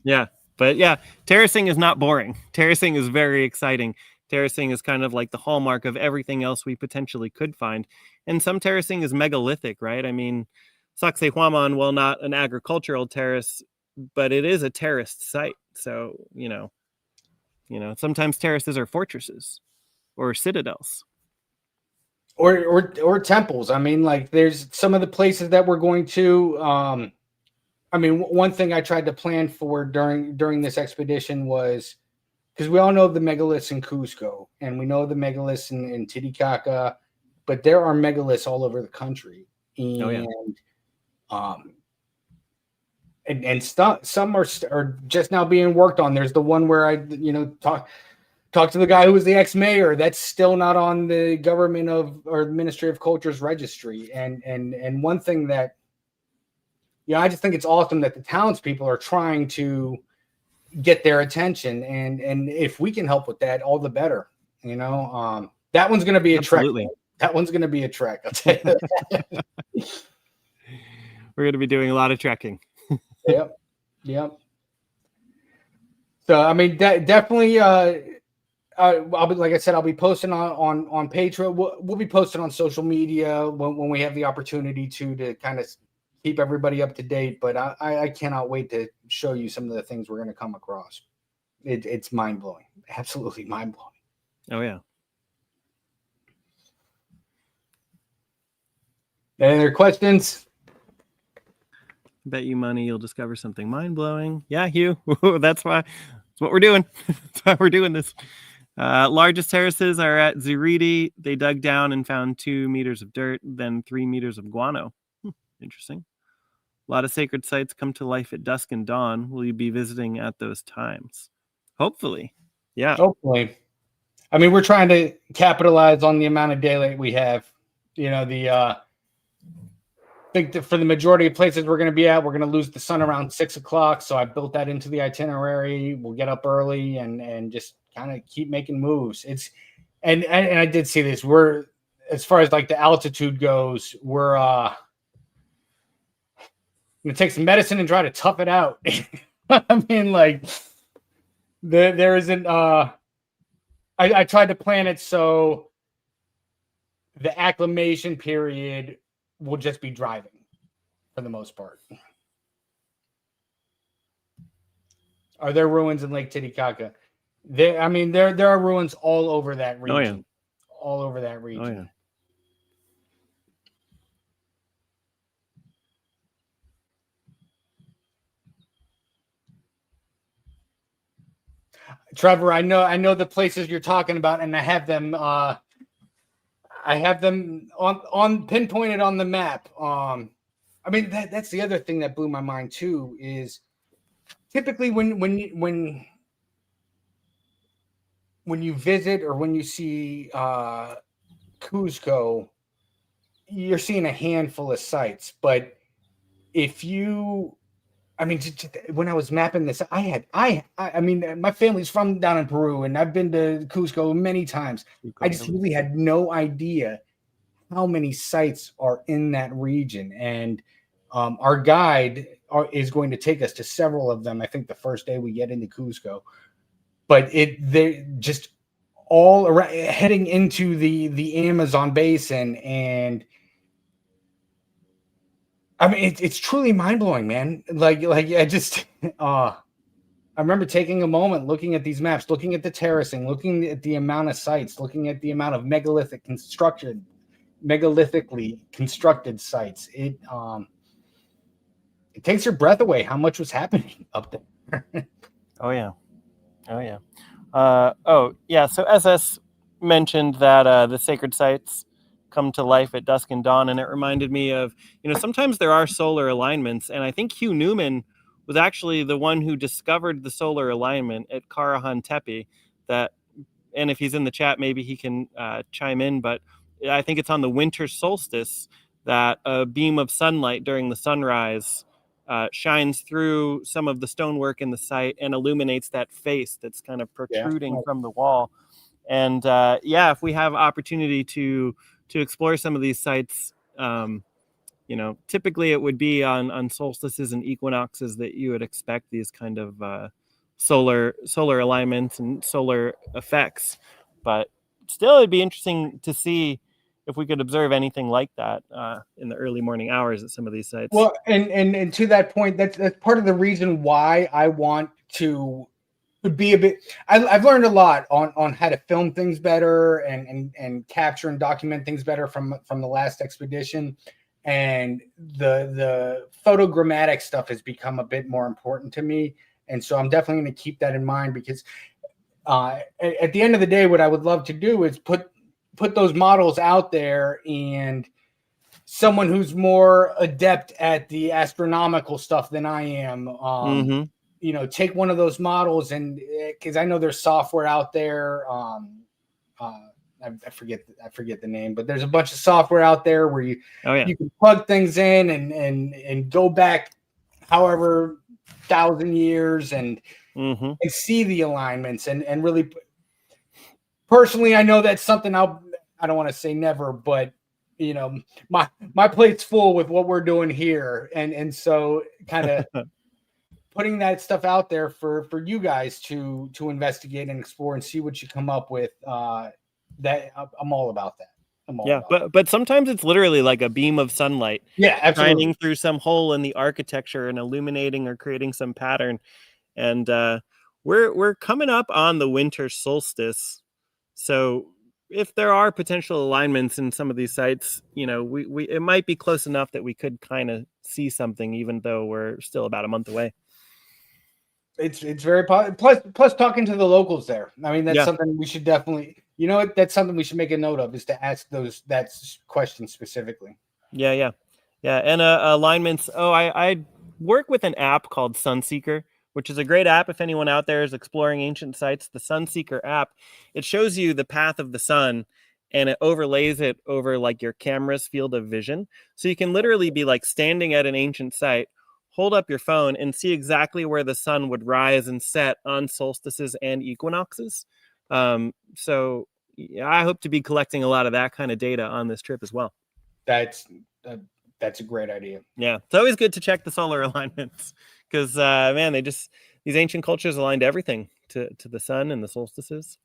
Yeah, but terracing is not boring. Terracing is very exciting. Terracing is kind of like the hallmark of everything else we potentially could find. And some terracing is megalithic, right? I mean, Sacsayhuaman, while not an agricultural terrace, but it is a terraced site. So, sometimes terraces are fortresses or citadels. Or temples. I mean, like there's some of the places that we're going to, I mean, one thing I tried to plan for during this expedition was, because we all know the megaliths in Cusco, and we know the megaliths in Titicaca, but there are megaliths all over the country, and some are just now being worked on. There's the one where I talked to the guy who was the ex-mayor. That's still not on the government or Ministry of Culture's registry. And one thing that I just think it's awesome that the townspeople are trying to get their attention, and if we can help with that, all the better. That one's going to be a trek. That one's going to be a trek. I'll tell you that. We're going to be doing a lot of trekking. Yep. So, I mean, definitely, I'll be, like I said, I'll be posting on Patreon. We'll be posting on social media when we have the opportunity to kind of keep everybody up to date. But I cannot wait to show you some of the things we're going to come across. It's mind blowing, absolutely mind blowing. Oh yeah. Any other questions? Bet you money you'll discover something mind blowing. Yeah, Hugh. That's what we're doing. That's why we're doing this. Largest terraces are at Zuriti. They dug down and found 2 meters of dirt, then 3 meters of guano. Interesting. A lot of sacred sites come to life at dusk and dawn. Will you be visiting at those times? Hopefully. Yeah. Hopefully. I mean, we're trying to capitalize on the amount of daylight we have. I think that for the majority of places we're going to be at, we're going to lose the sun around 6 o'clock. So I built that into the itinerary. We'll get up early and just kind of keep making moves. And I did see this. We're, as far as like the altitude goes, we're going to take some medicine and try to tough it out. I mean, like there isn't, I tried to plan it so the acclimation period will just be driving for the most part. Are there ruins in Lake Titicaca? There are ruins all over that region. Oh, yeah. All over that region. Oh, yeah. Trevor, I know the places you're talking about, and I have them on pinpointed on the map. I mean, that's the other thing that blew my mind too, is typically when you visit or when you see Cuzco, you're seeing a handful of sites. But if you, I mean, when I was mapping this, I mean, my family's from down in Peru, and I've been to Cuzco many times. I just really had no idea how many sites are in that region. And our guide is going to take us to several of them, I think, the first day we get into Cuzco. But they're just all around, heading into the Amazon basin. And I mean, it's truly mind-blowing, man. Like I just I remember taking a moment, looking at these maps, looking at the terracing, looking at the amount of sites, looking at the amount of megalithically constructed sites. It takes your breath away how much was happening up there. Oh yeah. So SS mentioned that the sacred sites come to life at dusk and dawn, and it reminded me of, sometimes there are solar alignments, and I think Hugh Newman was actually the one who discovered the solar alignment at Karahan Tepe. And if he's in the chat, maybe he can chime in, but I think it's on the winter solstice that a beam of sunlight during the sunrise shines through some of the stonework in the site and illuminates that face that's kind of protruding from the wall. And if we have opportunity to explore some of these sites, typically it would be on solstices and equinoxes that you would expect these kind of solar alignments and solar effects. But still, it'd be interesting to see if we could observe anything like that in the early morning hours at some of these sites. Well, and to that point, that's part of the reason why I want to be a bit. I've learned a lot on how to film things better and capture and document things better from the last expedition, and the photogrammatic stuff has become a bit more important to me, and so I'm definitely going to keep that in mind, because at the end of the day, what I would love to do is put those models out there, and someone who's more adept at the astronomical stuff than I am, take one of those models, and because I know there's software out there, I forget the name, but there's a bunch of software out there where you can plug things in and go back however 1,000 years and see the alignments and really. Personally, I know that's something I don't want to say never, but my plate's full with what we're doing here, and so kind of putting that stuff out there for you guys to investigate and explore and see what you come up with. That I'm all about that. But sometimes it's literally like a beam of sunlight, shining through some hole in the architecture and illuminating or creating some pattern. And we're coming up on the winter solstice, so if there are potential alignments in some of these sites, we it might be close enough that we could kind of see something, even though we're still about a month away. It's very plus talking to the locals there. I mean, that's something we should definitely, that's something we should make a note of, is to ask that question specifically. Yeah. And alignments. Oh, I work with an app called Sunseeker, which is a great app if anyone out there is exploring ancient sites. The Sunseeker app, it shows you the path of the sun and it overlays it over like your camera's field of vision. So you can literally be like standing at an ancient site, hold up your phone and see exactly where the sun would rise and set on solstices and equinoxes. So I hope to be collecting a lot of that kind of data on this trip as well. That's a great idea. Yeah, it's always good to check the solar alignments because, man, these ancient cultures aligned everything to the sun and the solstices.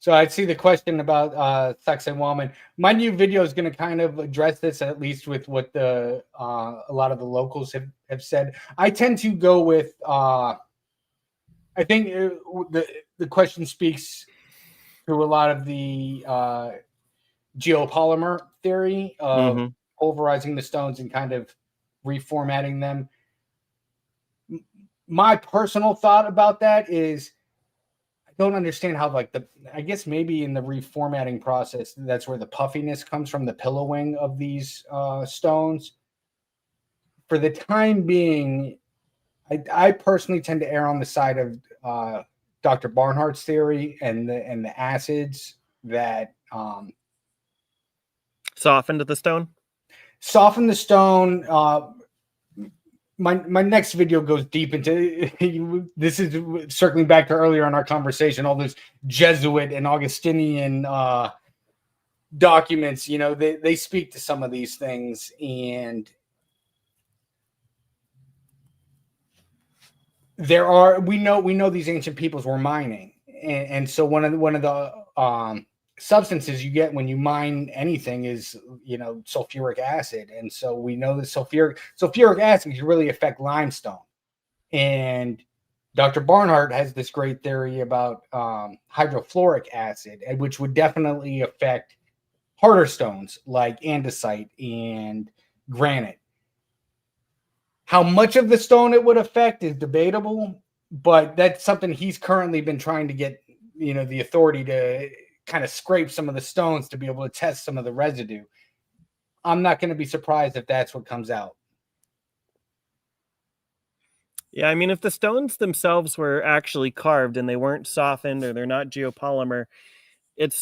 So I see the question about Sacsayhuaman. My new video is going to kind of address this, at least with what a lot of the locals have said. I tend to go with, I think the question speaks to a lot of the geopolymer theory of pulverizing the stones and kind of reformatting them. My personal thought about that is, don't understand how, I guess maybe in the reformatting process, that's where the puffiness comes from, the pillowing of these stones. For the time being, I personally tend to err on the side of Dr. Barnhart's theory and the acids that softened the stone. Soften the stone. My next video goes deep into this. Is circling back to earlier in our conversation, all those Jesuit and Augustinian documents. They speak to some of these things, and we know these ancient peoples were mining, and so one of the substances you get when you mine anything is sulfuric acid, and so we know that sulfuric acid can really affect limestone. And Dr. Barnhart has this great theory about hydrofluoric acid, which would definitely affect harder stones like andesite and granite. How much of the stone it would affect is debatable, but that's something he's currently been trying to get the authority to kind of scrape some of the stones to be able to test some of the residue. I'm not going to be surprised if that's what comes out. Yeah, I mean, if the stones themselves were actually carved and they weren't softened or they're not geopolymer, it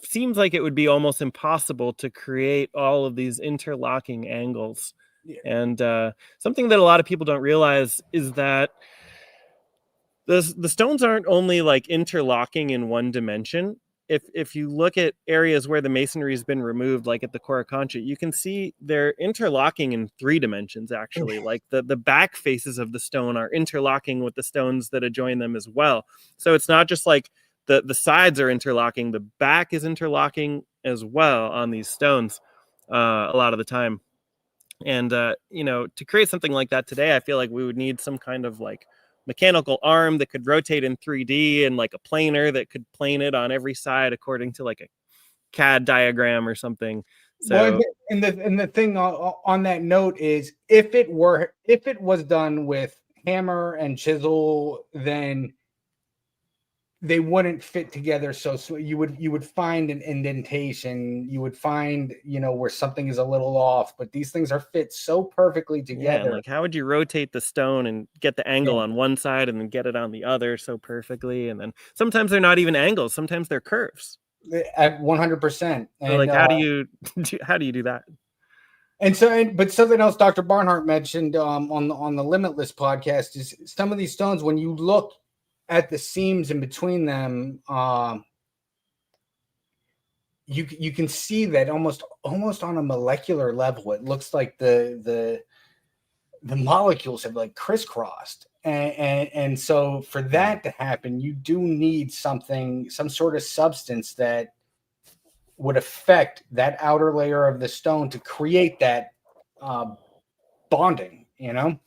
seems like it would be almost impossible to create all of these interlocking angles. Yeah. And something that a lot of people don't realize is that the stones aren't only like interlocking in one dimension. If you look at areas where the masonry has been removed, like at the Coricancha, you can see they're interlocking in 3 dimensions, actually. Like the back faces of the stone are interlocking with the stones that adjoin them as well. So it's not just like the sides are interlocking, the back is interlocking as well on these stones a lot of the time. And, to create something like that today, I feel like we would need some kind of like mechanical arm that could rotate in 3D and like a planer that could plane it on every side according to like a CAD diagram or something. So, and the thing on that note is, if it was done with hammer and chisel, then they wouldn't fit together. So you would find an indentation, you would find, where something is a little off, but these things are fit so perfectly together. Yeah, like how would you rotate the stone and get the angle on one side and then get it on the other so perfectly? And then sometimes they're not even angles. Sometimes they're curves. At 100%. So like, how do you do that? And so, but something else Dr. Barnhart mentioned on the Limitless podcast is some of these stones, when you look at the seams in between them, you can see that almost on a molecular level. It looks like the molecules have like crisscrossed, and so for that to happen, you do need some sort of substance that would affect that outer layer of the stone to create that bonding, you know.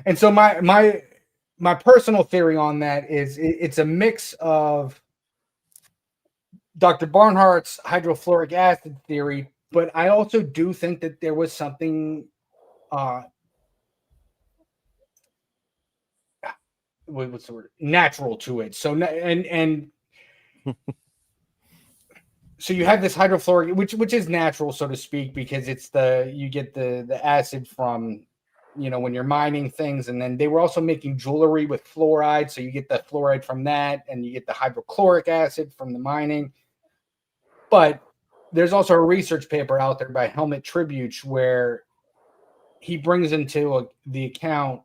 And so my personal theory on that is it's a mix of Dr. Barnhart's hydrofluoric acid theory, but I also do think that there was something what's the word, natural to it. So and so you have this hydrofluoric, which is natural, so to speak, because it's you get the acid from, you know, when you're mining things. And then they were also making jewelry with fluoride, so you get the fluoride from that, and you get the hydrochloric acid from the mining. But there's also a research paper out there by Helmut Tribuch where he brings into the account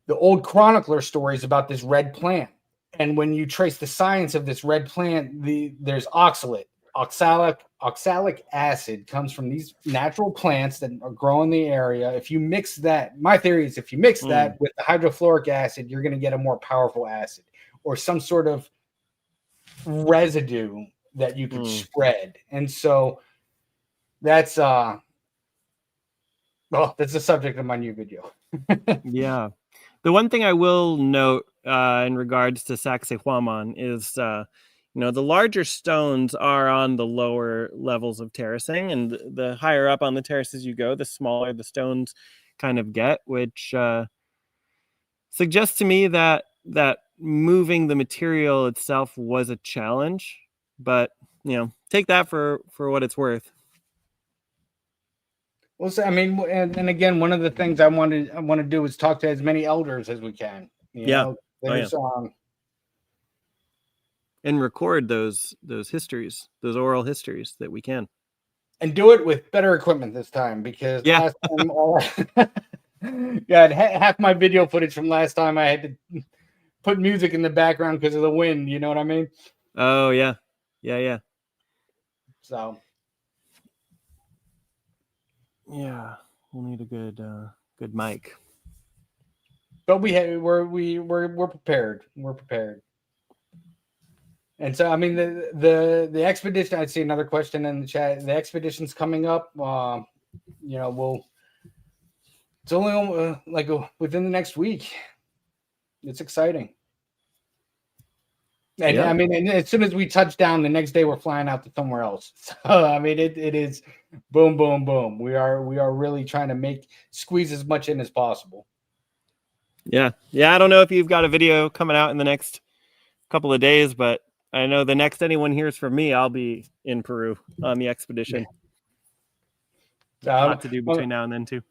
the old chronicler stories about this red plant. And when you trace the science of this red plant, there's oxalate. Oxalic acid comes from these natural plants that grow in the area. If you mix that, my theory is if you mix that with the hydrofluoric acid, you're going to get a more powerful acid or some sort of residue that you could spread. And so that's the subject of my new video. Yeah. The one thing I will note in regards to Sacsayhuaman is, the larger stones are on the lower levels of terracing, and the higher up on the terraces you go, the smaller the stones kind of get, which suggests to me that moving the material itself was a challenge. But, take that for what it's worth. Well, so, I mean, and again, one of the things I want to do is talk to as many elders as we can. You know, and record those histories, those oral histories that we can, and do it with better equipment this time, because last time, half my video footage from last time I had to put music in the background because of the wind. You know what I mean? Oh yeah. So. Yeah, we'll need a good mic. But we're prepared. We're prepared. And so, I mean, the expedition. I'd see another question in the chat. The expedition's coming up. It's only within the next week. It's exciting. And I mean, and as soon as we touch down, the next day we're flying out to somewhere else. So I mean, it is boom, boom, boom. We are really trying to squeeze as much in as possible. Yeah. I don't know if you've got a video coming out in the next couple of days, but I know the next anyone hears from me, I'll be in Peru on the expedition. Lot to do between now and then too.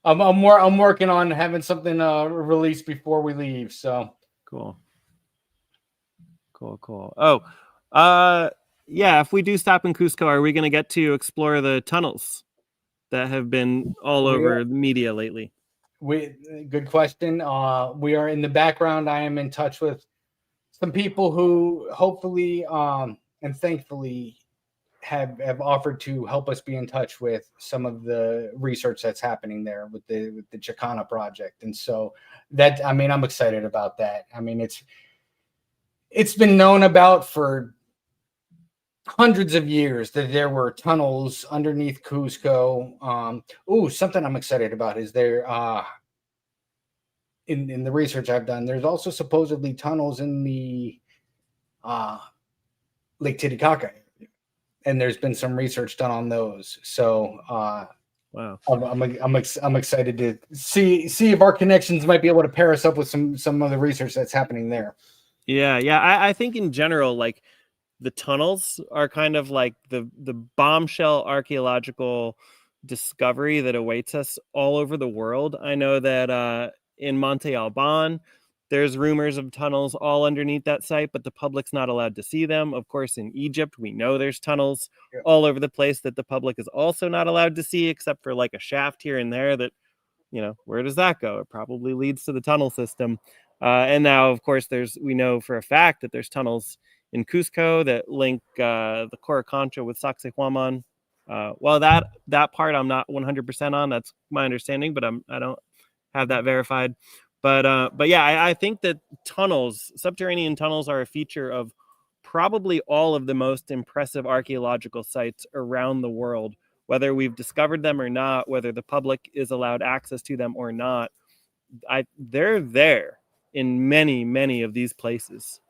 I'm working on having something released before we leave. So cool. Oh, if we do stop in Cusco, are we going to get to explore the tunnels that have been all over the media lately? Good question. We are in the background. I am in touch with some people who hopefully and thankfully have offered to help us be in touch with some of the research that's happening there with the Chicana project. And so I'm excited about that. I mean, it's been known about for hundreds of years that there were tunnels underneath Cusco. Something I'm excited about is there in the research I've done, there's also supposedly tunnels in the Lake Titicaca, and there's been some research done on those. So wow, I'm excited to see if our connections might be able to pair us up with some of the research that's happening there. Yeah. I think in general, like the tunnels are kind of like the bombshell archaeological discovery that awaits us all over the world. I know that in Monte Alban, there's rumors of tunnels all underneath that site, but the public's not allowed to see them. Of course, in Egypt, we know there's tunnels all over the place that the public is also not allowed to see, except for like a shaft here and there that, where does that go? It probably leads to the tunnel system. And now, of course, we know for a fact that there's tunnels in Cusco that link the Coricancha with Sacsayhuaman. Well, that part I'm not 100% on. That's my understanding, but I don't have that verified. But yeah, I think that subterranean tunnels are a feature of probably all of the most impressive archaeological sites around the world, whether we've discovered them or not, whether the public is allowed access to them or not. They're there in many, many of these places.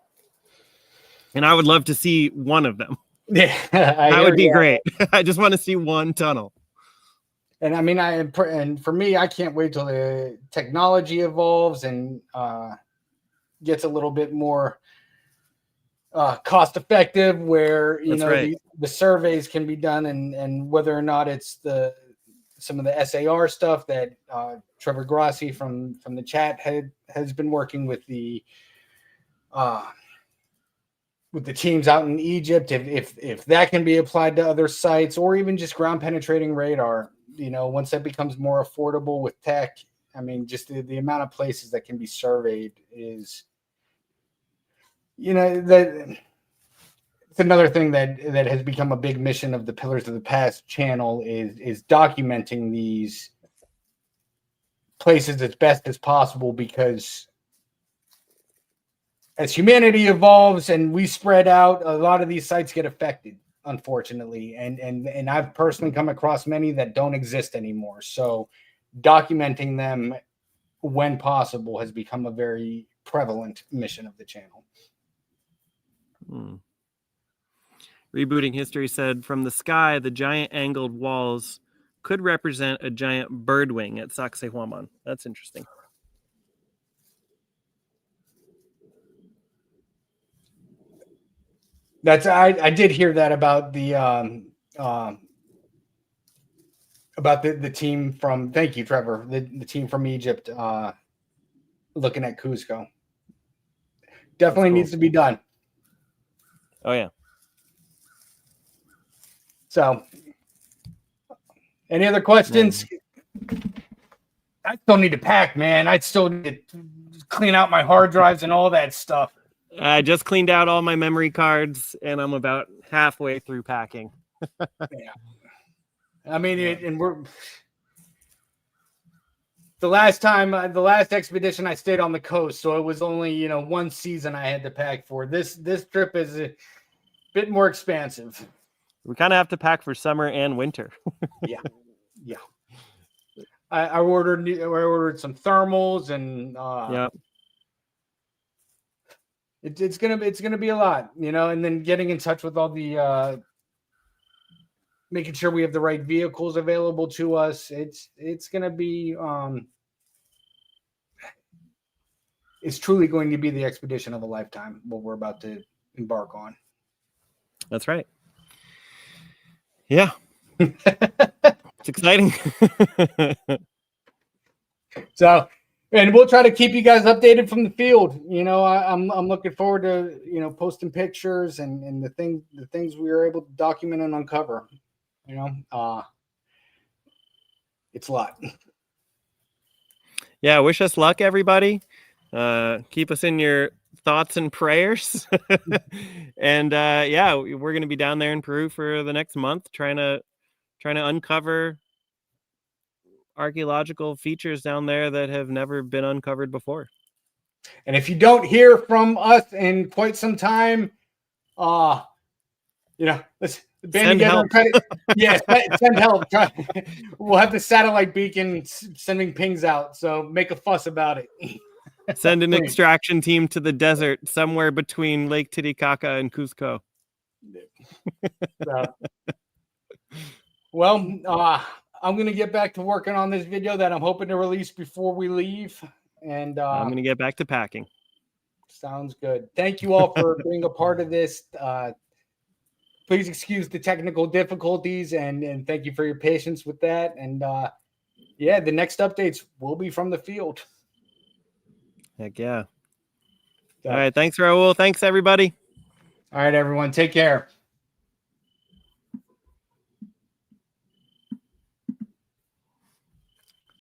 And I would love to see one of them. Yeah, that would be great. I just want to see one tunnel. And I mean, and for me, I can't wait till the technology evolves and gets a little bit more cost effective, where the surveys can be done, and whether or not it's some of the SAR stuff that Trevor Grassi from the chat has been working with the teams out in Egypt, if that can be applied to other sites, or even just ground penetrating radar, once that becomes more affordable with tech. I mean, just the amount of places that can be surveyed is, that it's another thing that has become a big mission of the Pillars of the Past channel is documenting these places as best as possible, because as humanity evolves and we spread out, a lot of these sites get affected, unfortunately. And I've personally come across many that don't exist anymore. So documenting them when possible has become a very prevalent mission of the channel. Rebooting History said, from the sky, the giant angled walls could represent a giant bird wing at Sacsayhuaman. That's interesting. I did hear that about the team from, thank you, Trevor, the team from Egypt looking at Cusco. Definitely needs to be done. Oh yeah. So, any other questions? I still need to pack, man. I still need to clean out my hard drives and all that stuff. I just cleaned out all my memory cards, and I'm about halfway through packing. Yeah. I mean, and we're the last expedition I stayed on the coast, so it was only one season I had to pack for. This trip is a bit more expansive. We kind of have to pack for summer and winter. Yeah. I ordered some thermals, and yeah. It's gonna be a lot, and then getting in touch with all the making sure we have the right vehicles available to us. It's gonna be it's truly going to be the expedition of a lifetime, what we're about to embark on. That's right. Yeah. It's exciting. So, and we'll try to keep you guys updated from the field. I'm looking forward to posting pictures and the things we were able to document and uncover. It's a lot. Yeah, wish us luck, everybody. Keep us in your thoughts and prayers. And yeah, we're going to be down there in Peru for the next month, trying to uncover archaeological features down there that have never been uncovered before. And if you don't hear from us in quite some time, let's band together. Yes, send help. We'll have the satellite beacon sending pings out, so make a fuss about it. Send an extraction team to the desert somewhere between Lake Titicaca and Cusco. Well, I'm going to get back to working on this video that I'm hoping to release before we leave. And I'm going to get back to packing. Sounds good. Thank you all for being a part of this. Please excuse the technical difficulties, and thank you for your patience with that. And the next updates will be from the field. Heck yeah. All right. Thanks, Raul. Thanks, everybody. All right, everyone. Take care.